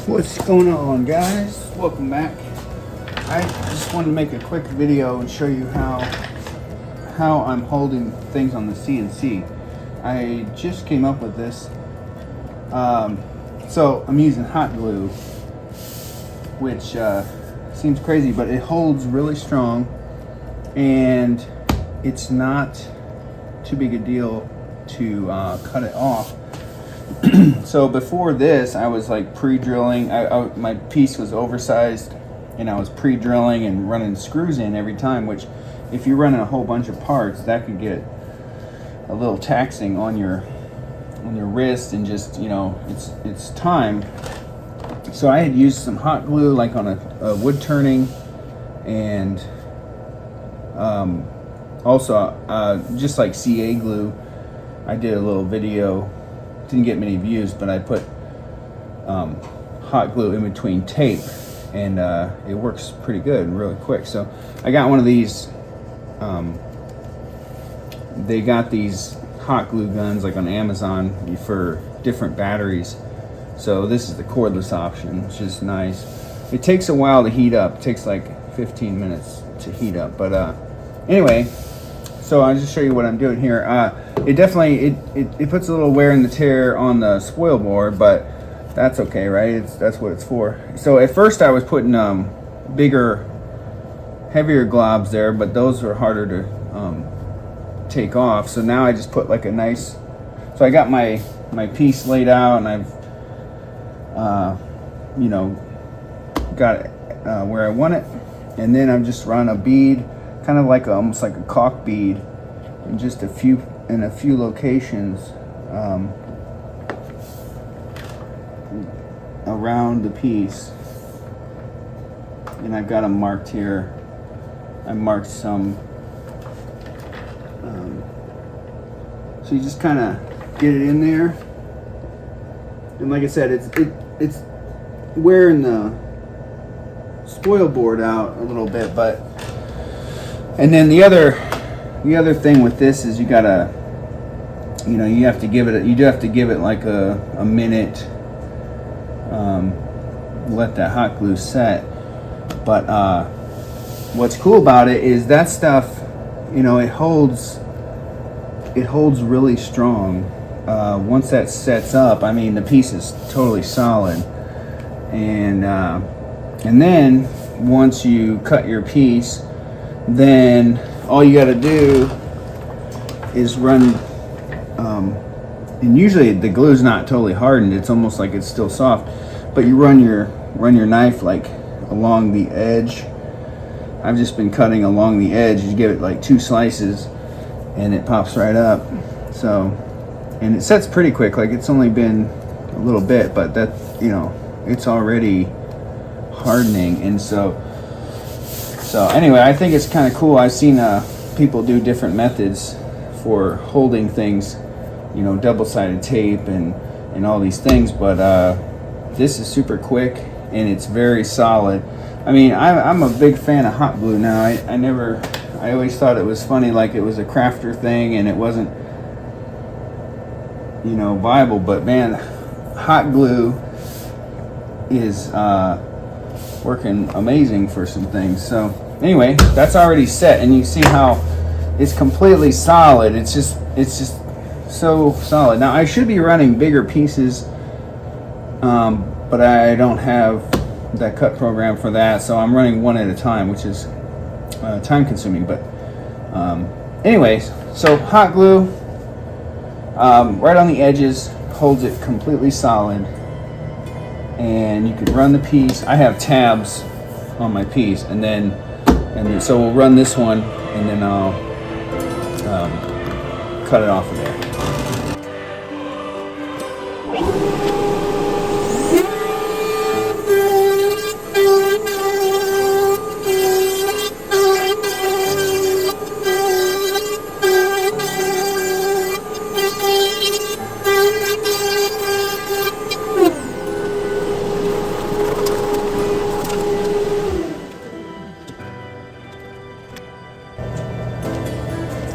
What's going on, guys? Welcome back. I just wanted to make a quick video and show you how I'm holding things on the CNC. I just came up with this. So I'm using hot glue, which seems crazy, but it holds really strong and it's not too big a deal to cut it off. So before this, I was like pre-drilling. My piece was oversized, and I was pre-drilling and running screws in every time. Which, if you're running a whole bunch of parts, that could get a little taxing on your wrist, and just it's time. So I had used some hot glue, like on a wood turning, and also just like CA glue. I did a little video. Didn't get many views, but I put hot glue in between tape, and it works pretty good, really quick. So I got one of these. They got these hot glue guns like on Amazon for different batteries. So this is the cordless option, which is nice. It takes a while to heat up. It takes like 15 minutes to heat up. But anyway, so I'll just show you what I'm doing here. It definitely it puts a little wear and tear on the spoil board, but that's okay, right? That's what it's for. So at first I was putting bigger, heavier globs there, but those are harder to take off. So now I just put like a nice. So I got my piece laid out, and I've got it where I want it, and then I'm just run a bead, kind of like almost like a caulk bead, in just a few locations around the piece, and I've got them marked here. I marked some, so you just kind of get it in there, and like I said, it's wearing the spoil board out a little bit, but and then the other thing with this is you gotta, you do have to give it like a minute, let that hot glue set. But what's cool about it is that stuff, it holds really strong. Once that sets up, I mean, the piece is totally solid, and then once you cut your piece, then all you got to do is run, and usually the glue's not totally hardened. It's almost like it's still soft, but you run your knife like along the edge. I've just been cutting along the edge. You give it like 2 slices, and it pops right up. So, and it sets pretty quick. Like, it's only been a little bit, but that it's already hardening, and so anyway, I think it's kind of cool. I've seen people do different methods for holding things, double-sided tape and all these things, but this is super quick and it's very solid. I mean, I'm a big fan of hot glue now. I always thought it was funny, like it was a crafter thing and it wasn't, viable, but man, hot glue is working amazing for some things. So anyway, that's already set, and you see how it's completely solid. It's just so solid. Now I should be running bigger pieces, but I don't have that cut program for that, so I'm running one at a time, which is time consuming. But anyways, so hot glue right on the edges holds it completely solid, and you can run the piece. I have tabs on my piece, and so we'll run this one, and then I'll cut it off of there.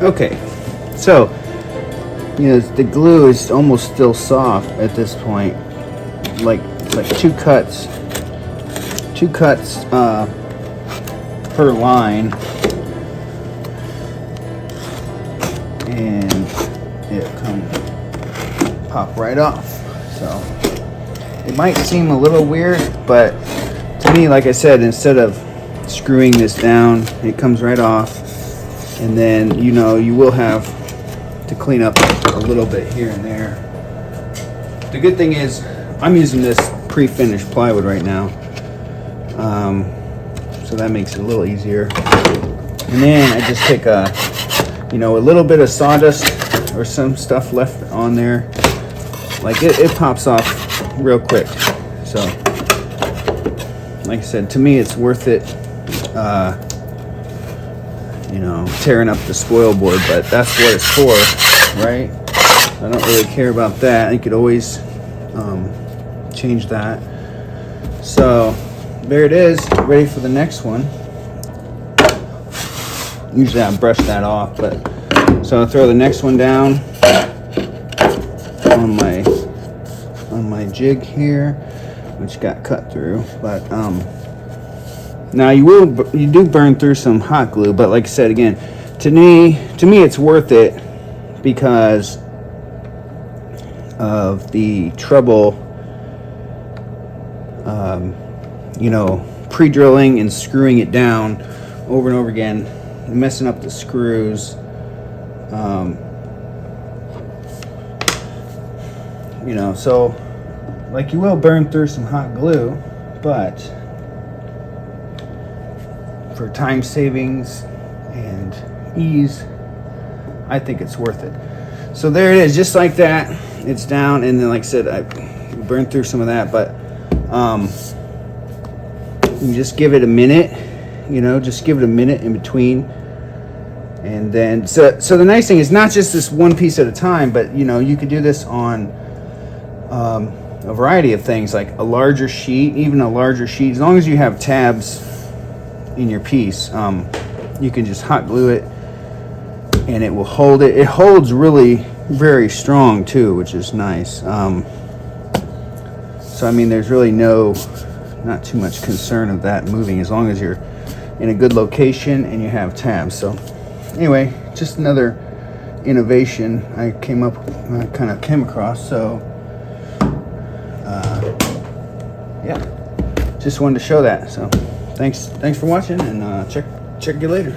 Okay, so the glue is almost still soft at this point. Like It's like two cuts per line, and it come pop right off. So it might seem a little weird, but to me, like I said, instead of screwing this down, it comes right off, and then you will have to clean up a little bit here and there. The good thing is I'm using this pre-finished plywood right now, so that makes it a little easier. And then I just take a little bit of sawdust or some stuff left on there, like it pops off real quick. So like I said, to me it's worth it, tearing up the spoil board, but that's what it's for, right? I don't really care about that. You could always change that. So there it is, ready for the next one. Usually I brush that off, but so I'll throw the next one down on my jig here, which got cut through. But now you do burn through some hot glue, but like I said again, to me it's worth it because of the trouble pre-drilling and screwing it down over and over again, messing up the screws. So like you will burn through some hot glue, but for time savings and ease, I think it's worth it. So there it is, just like that. It's down, and then like I said, I burned through some of that, but you just give it a minute, just give it a minute in between. And then so the nice thing is not just this one piece at a time, but you could do this on a variety of things, like a larger sheet, even a larger sheet. As long as you have tabs in your piece, you can just hot glue it and it will hold it. It holds really very strong too, which is nice. So I mean, there's really not too much concern of that moving, as long as you're in a good location and you have tabs. So anyway, just another innovation I kind of came across. So yeah, just wanted to show that. So thanks for watching, and check you later.